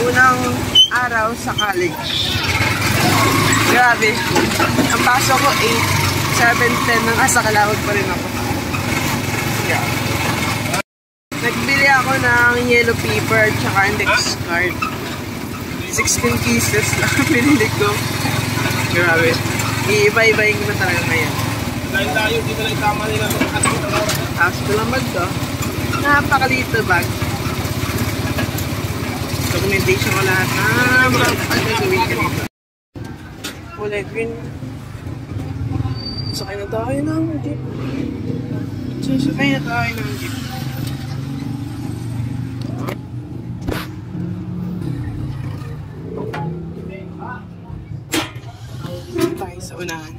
unang araw sa college. Grabe. Ang pasok ko 8, 7, 10 nang asa kalawag pa rin ako. Yeah. Nagbili ako ng yellow paper at saka index card. 16 pieces lang pinili ko. Grabe. Iiba-ibahin ko na talaga ngayon. Dahil tayo, di na lang tama nila sa makasita na. Tapos ko lang bag to. Napakalito bag. Documentation ko lahat na mga pagkagawin ko dito. Kulay green. Sakay na tayo ng jeep. Sakay na tayo ng jeep. Tayo sa unahan.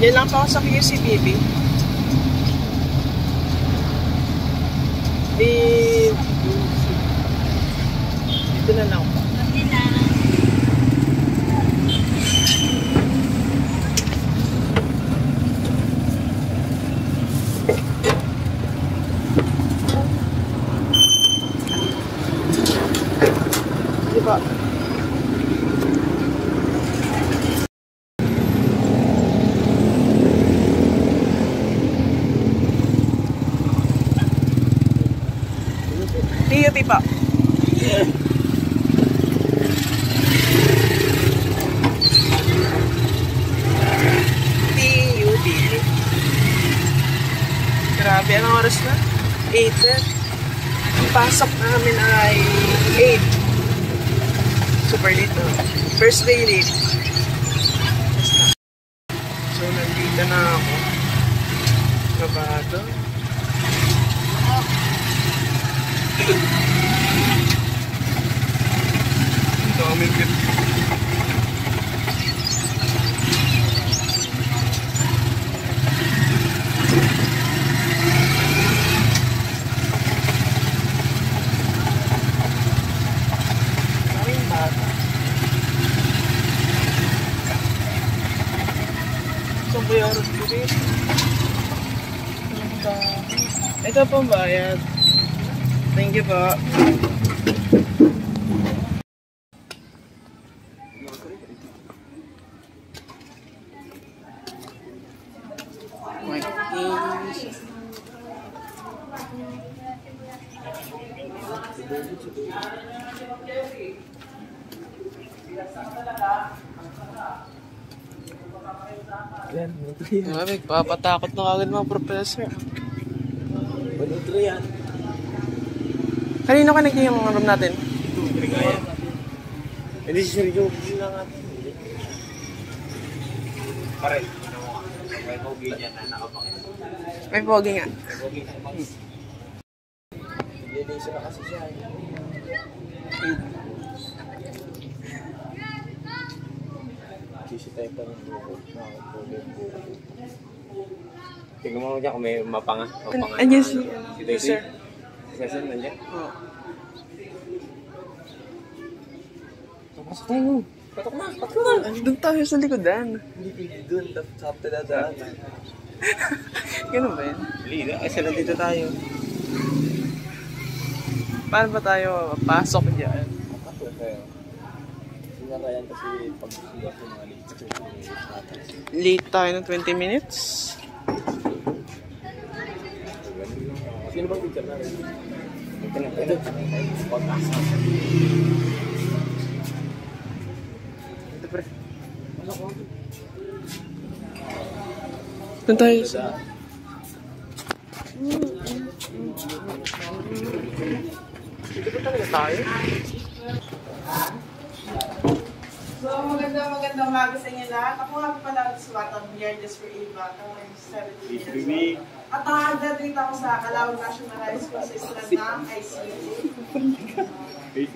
Yan lang pa ako sa QCBB. Dito na lang. Diba? TUP pa. TUP. Grabe, anong oras na? 8. Ang pasok namin ay 8. Super late. First day late. So, nandito na ako. Kabado. Ang dami kit. Maraming bata. Saan ba yung oras ko dito? Ito pong bayad. Thank you po. Papatakot na kagad mga professor. Ano yan? Kanino ka naging yung room natin? Hindi si Sergio. Hindi na natin. Pare. May pogi niya na nakapakita. May pogi nga. May pogi na. Hindi siya kasi siya. Sisi tayo pa ng buko. Tingnan mo dyan kung may mapanga. Andiyan si sir. Sir, nandiyan? Oo. Pasok tayo. Patok na. Patok na. Doon tayo sa likodan. Hindi doon. Sa pinadaan. Ganun ba yun? Hindi. Kasi nandito tayo. Paano ba tayo pasok dyan? Pasok tayo. Sinarayan kasi pag-sulat ng mga late. Late tayo ng 20 minutes. Sino bang teacher na rin? Ito. Pag-asa. Ito pre. Doon tayo sa... Dito ba talaga tayo? So, magandang umaga sa inyo lahat. Ako nga pala si Watang Biyernes for Eva. Ako ay 17 years old. At nakagraduate ako sa Calao National High School sa Estrad ng ICT.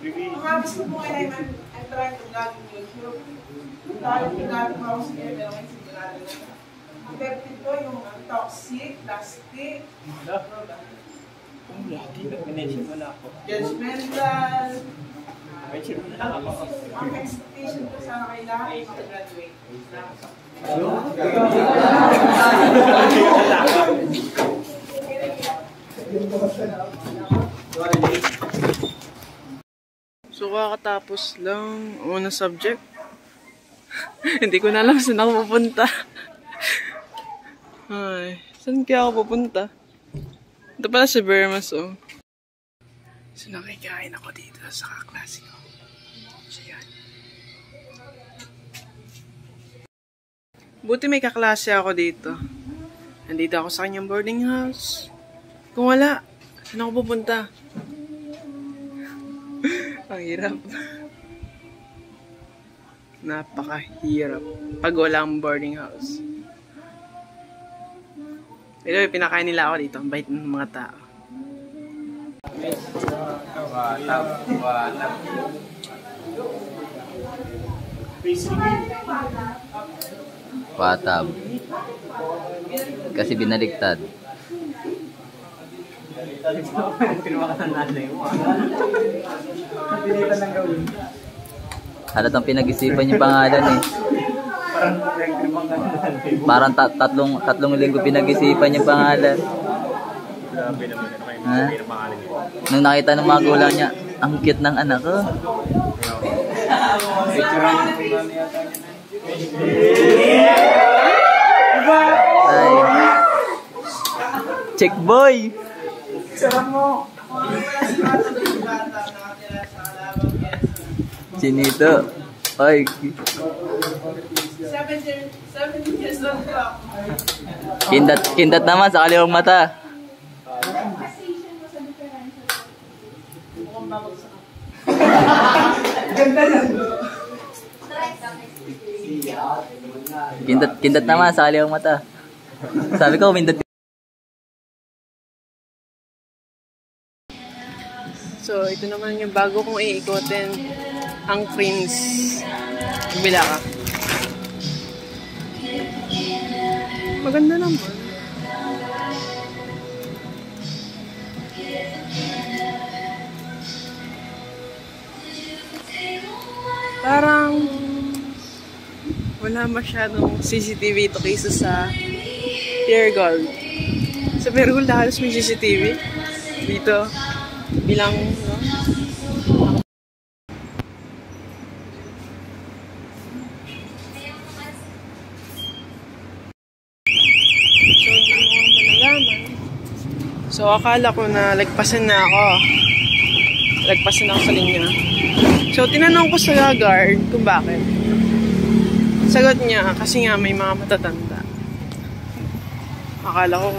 Ang habis ko po ngayon ay I'm trying to vlog in YouTube. Dahil pinagin ako sa iyo, pero ngayon sigurado na. Ang peptid ko yung toxic, plastic, judgmental. Ang expectation ko sana kay lahat ay mag-graduate. So kakatapos lang unang subject. Hindi ko na alam saan ako pupunta. Ay, saan kaya ako pupunta? Ito pala si Bermas, oh. So nakikain ako dito sa kaklase ko. So yan. Buti may kaklase ako dito. Nandito ako sa kanyang boarding house. Kung wala, saan ako pupunta? Ang hirap. Napakahirap. Pag walang boarding house. Pero pinakain nila ako dito. Ang bait ng mga tao. Patab. Kasi binaliktad. Halatang pinag-isipan yung pangalan eh. Parang tatlong linggo pinag-isipan yung pangalan. Grabe naman. Ha? Nung nakita ng mga gulang niya, ang cute ng anak ko. Ay. Check boy. Sarap mo. Chinito. Ay. 17 years old ko. Kindat naman sa kaliwang mata. Ganda yan. Kindat naman sa kaliwang mata. Sabi ko, mindat. So, ito naman yung bago kong iikotin. Ang Prince. Bila ka. Maganda naman. Parang wala masyadong CCTV ito kaysa sa Pure Gold. Sa Pure Gold halos may CCTV. Dito, bilang, no? So, hindi mo malalaman. So, akala ko na lagpasan na ako. Lagpasan ako sa linya. So, tinanong ko sa guard kung bakit. Sagot niya, kasi nga may mga matatanda. Akala ko,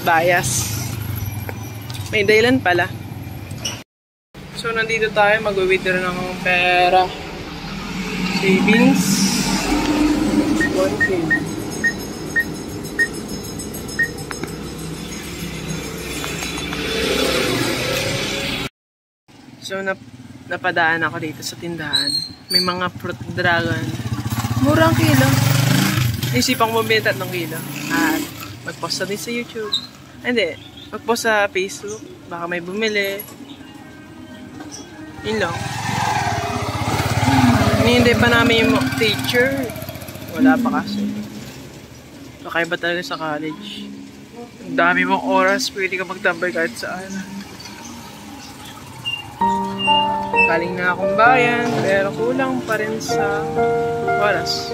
bias. May dahilan pala. So, nandito tayo, mag-withdraw ng pera. Savings. 1K. So, napadaan ako dito sa tindahan. May mga fruit dragon. Murang kilo. Isipang bumenta ng kilo. At mag-post na din sa YouTube. Hindi, mag-post sa Facebook. Baka may bumili. Yun lang. Hinihintay pa namin yung teacher. Wala pa kasi. Kakaiba talaga sa college. Ang dami mong oras. Pwede ka magtambay kahit saan. Galing na akong bayan, pero kulang pa rin sa oras.